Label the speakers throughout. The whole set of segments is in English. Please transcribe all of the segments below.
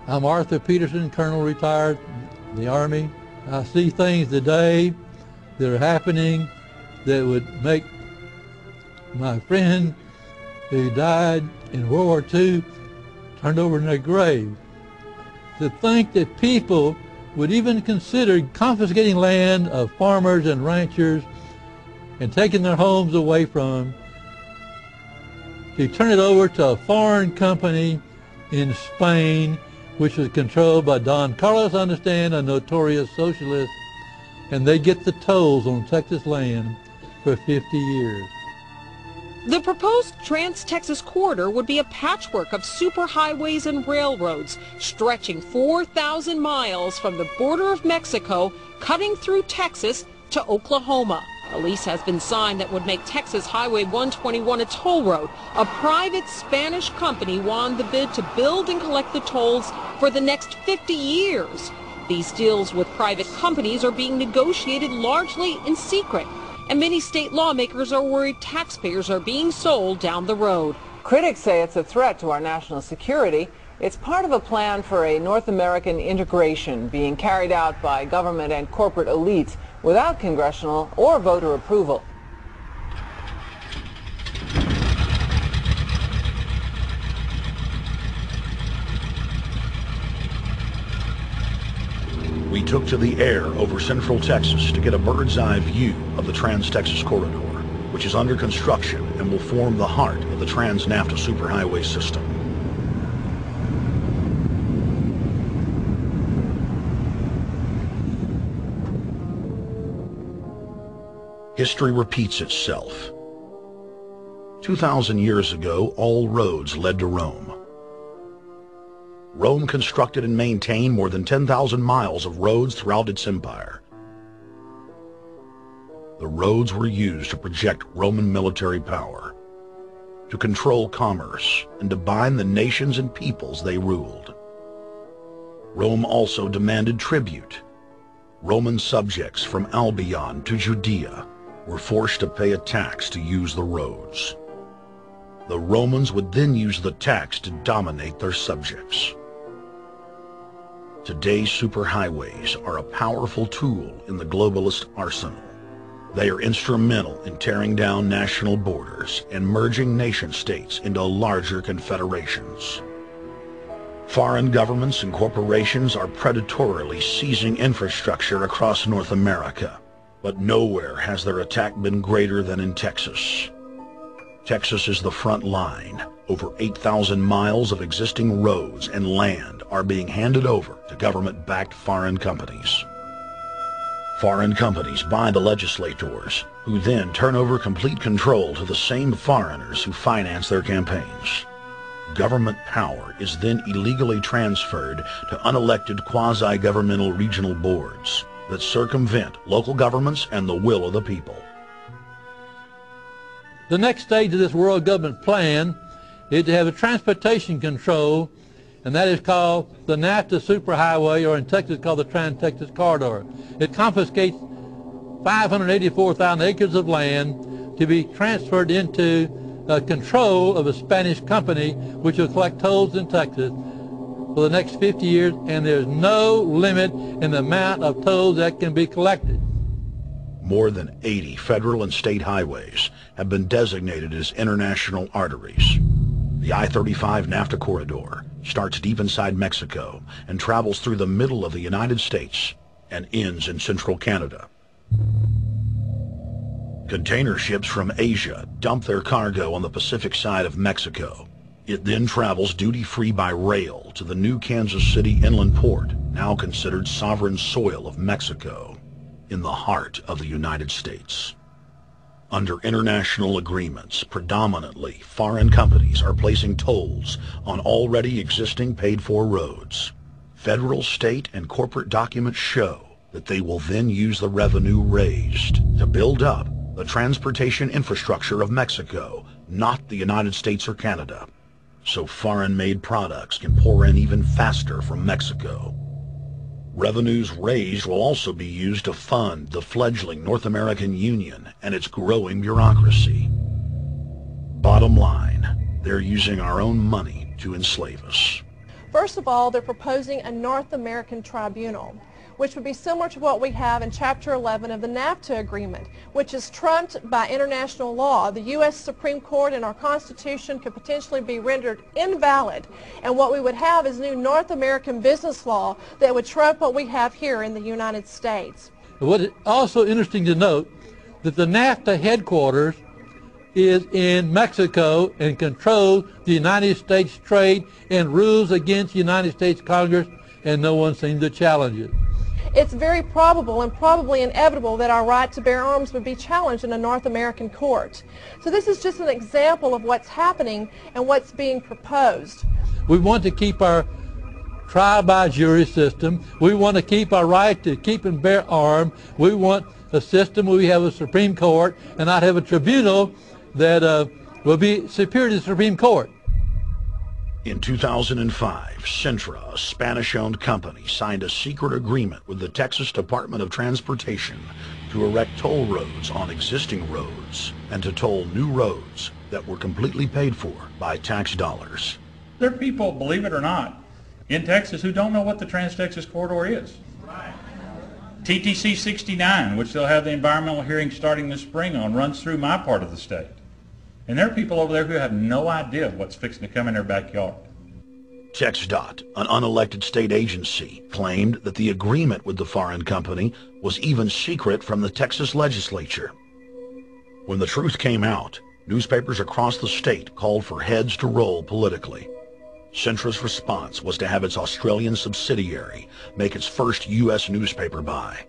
Speaker 1: I'm Arthur Peterson, Colonel retired in the Army. I see things today that are happening that would make my friend who died in World War II turned over in their grave. To think that people would even consider confiscating land of farmers and ranchers and taking their homes away from them to turn it over to a foreign company in Spain, which was controlled by Don Carlos, I understand, a notorious socialist, and they get the tolls on Texas land for 50 years.
Speaker 2: The proposed Trans-Texas corridor would be a patchwork of superhighways and railroads stretching 4,000 miles from the border of Mexico, cutting through Texas to Oklahoma. A lease has been signed that would make Texas Highway 121 a toll road. A private Spanish company won the bid to build and collect the tolls for the next 50 years. These deals with private companies are being negotiated largely in secret, and many state lawmakers are worried taxpayers are being sold down the road.
Speaker 3: Critics say it's a threat to our national security. It's part of a plan for a North American integration being carried out by government and corporate elites without congressional or voter approval.
Speaker 4: We took to the air over central Texas to get a bird's eye view of the Trans-Texas Corridor, which is under construction and will form the heart of the Trans-NAFTA superhighway system. History repeats itself. 2,000 years ago, all roads led to Rome. Rome constructed and maintained more than 10,000 miles of roads throughout its empire. The roads were used to project Roman military power, to control commerce, and to bind the nations and peoples they ruled. Rome also demanded tribute. Roman subjects from Albion to Judea were forced to pay a tax to use the roads. The Romans would then use the tax to dominate their subjects. Today's superhighways are a powerful tool in the globalist arsenal. They are instrumental in tearing down national borders and merging nation-states into larger confederations. Foreign governments and corporations are predatorily seizing infrastructure across North America, but nowhere has their attack been greater than in Texas. Texas is the front line. Over 8,000 miles of existing roads and land are being handed over to government-backed foreign companies. Foreign companies buy the legislators, who then turn over complete control to the same foreigners who finance their campaigns. Government power is then illegally transferred to unelected quasi-governmental regional boards that circumvent local governments and the will of the people.
Speaker 1: The next stage of this world government plan is to have a transportation control, and that is called the NAFTA superhighway, or in Texas called the Trans-Texas Corridor. It confiscates 584,000 acres of land to be transferred into control of a Spanish company which will collect tolls in Texas for the next 50 years, and there's no limit in the amount of tolls that can be collected.
Speaker 4: More than 80 federal and state highways have been designated as international arteries. The I-35 NAFTA corridor starts deep inside Mexico and travels through the middle of the United States and ends in central Canada. Container ships from Asia dump their cargo on the Pacific side of Mexico. It then travels duty-free by rail to the new Kansas City inland port, now considered sovereign soil of Mexico, in the heart of the United States. Under international agreements, predominantly foreign companies are placing tolls on already existing paid-for roads. Federal, state, and corporate documents show that they will then use the revenue raised to build up the transportation infrastructure of Mexico, not the United States or Canada, so foreign-made products can pour in even faster from Mexico. Revenues raised will also be used to fund the fledgling North American Union and its growing bureaucracy. Bottom line, they're using our own money to enslave us.
Speaker 5: First of all, they're proposing a North American tribunal, which would be similar to what we have in Chapter 11 of the NAFTA agreement, which is trumped by international law. The U.S. Supreme Court and our Constitution could potentially be rendered invalid, and what we would have is new North American business law that would trump what we have here in the United States.
Speaker 1: What is also interesting to note that the NAFTA headquarters is in Mexico and controls the United States trade and rules against the United States Congress, and no one seems to challenge it.
Speaker 5: It's very probable and probably inevitable that our right to bear arms would be challenged in a North American court. So this is just an example of what's happening and what's being proposed.
Speaker 1: We want to keep our trial by jury system. We want to keep our right to keep and bear arms. We want a system where we have a Supreme Court and not have a tribunal that will be superior to the Supreme Court.
Speaker 4: In 2005, Cintra, a Spanish-owned company, signed a secret agreement with the Texas Department of Transportation to erect toll roads on existing roads and to toll new roads that were completely paid for by tax dollars.
Speaker 6: There are people, believe it or not, in Texas who don't know what the Trans-Texas Corridor is. TTC 69, which they'll have the environmental hearing starting this spring on, runs through my part of the state. And there are people over there who have no idea what's fixing to come in their backyard.
Speaker 4: TxDOT, an unelected state agency, claimed that the agreement with the foreign company was even secret from the Texas legislature. When the truth came out, newspapers across the state called for heads to roll politically. Cintra's response was to have its Australian subsidiary make its first U.S. newspaper buy.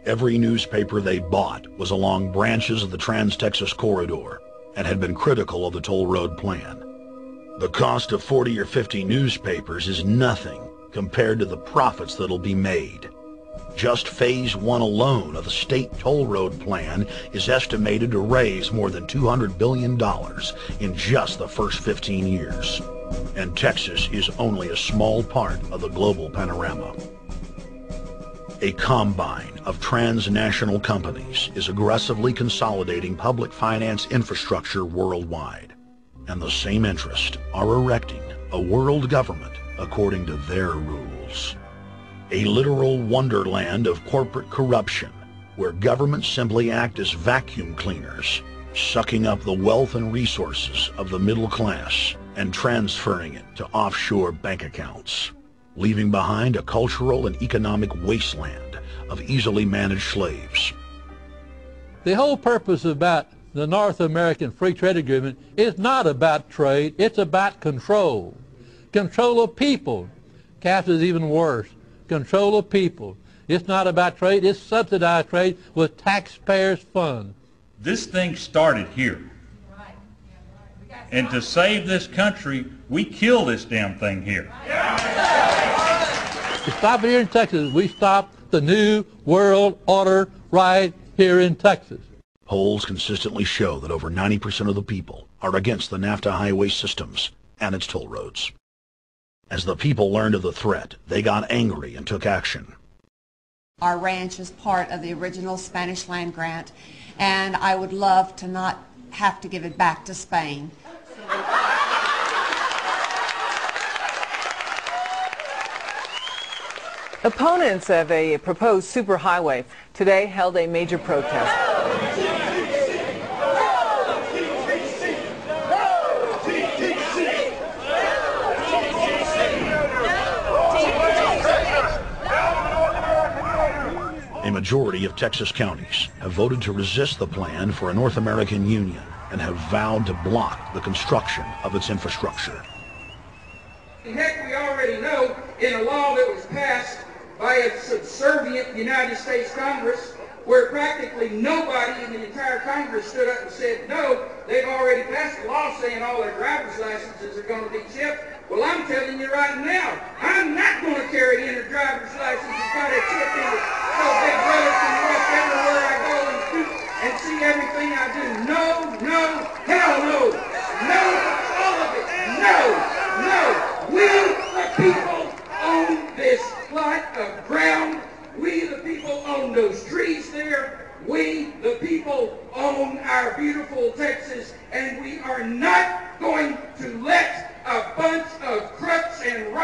Speaker 4: Every newspaper they bought was along branches of the Trans-Texas Corridor and had been critical of the toll road plan. The cost of 40 or 50 newspapers is nothing compared to the profits that'll be made. Just Phase 1 alone of the state toll road plan is estimated to raise more than $200 billion in just the first 15 years. And Texas is only a small part of the global panorama. A combine of transnational companies is aggressively consolidating public finance infrastructure worldwide, and the same interests are erecting a world government according to their rules. A literal wonderland of corporate corruption, where governments simply act as vacuum cleaners, sucking up the wealth and resources of the middle class and transferring it to offshore bank accounts, leaving behind a cultural and economic wasteland of easily managed slaves.
Speaker 1: The whole purpose about the North American Free Trade Agreement is not about trade, it's about control. Control of people. CAFTA is even worse. Control of people. It's not about trade, it's subsidized trade with taxpayers' funds.
Speaker 6: This thing started here. And to save this country, we kill this damn thing here.
Speaker 1: To stop it here in Texas, we stop the New World Order right here in Texas.
Speaker 4: Polls consistently show that over 90% of the people are against the NAFTA highway systems and its toll roads. As the people learned of the threat, they got angry and took action.
Speaker 7: Our ranch is part of the original Spanish land grant, and I would love to not have to give it back to Spain.
Speaker 3: Opponents of a proposed superhighway today held a major protest.
Speaker 4: A majority of Texas counties have voted to resist the plan for a North American Union and have vowed to block the construction of its infrastructure.
Speaker 8: Heck, we already know in a law that was passed by a subservient United States Congress, where practically nobody in the entire Congress stood up and said no, they've already passed a law saying all their driver's licenses are going to be chipped. Well, I'm telling you right now, I'm not going to carry in a driver's license that's got a chip in it so Big Brother can watch everywhere I go and see everything I do. No, no, hell no. No, all of it. No, no. We, the people, own this plot of ground. We, the people, own those trees there. We, the people, own our beautiful Texas, and we are not going to let a bunch of crooks and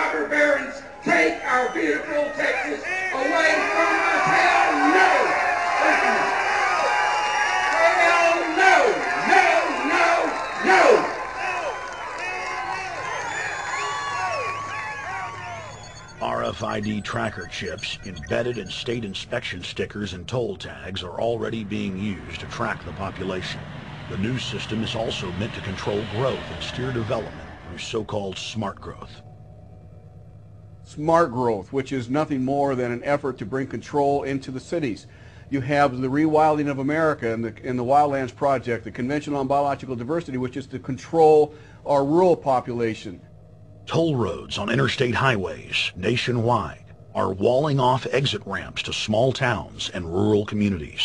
Speaker 4: RFID tracker chips embedded in state inspection stickers and toll tags are already being used to track the population. The new system is also meant to control growth and steer development through so-called smart growth.
Speaker 9: Smart growth, which is nothing more than an effort to bring control into the cities. You have the rewilding of America in the Wildlands Project, the Convention on Biological Diversity, which is to control our rural population.
Speaker 4: Toll roads on interstate highways nationwide are walling off exit ramps to small towns and rural communities.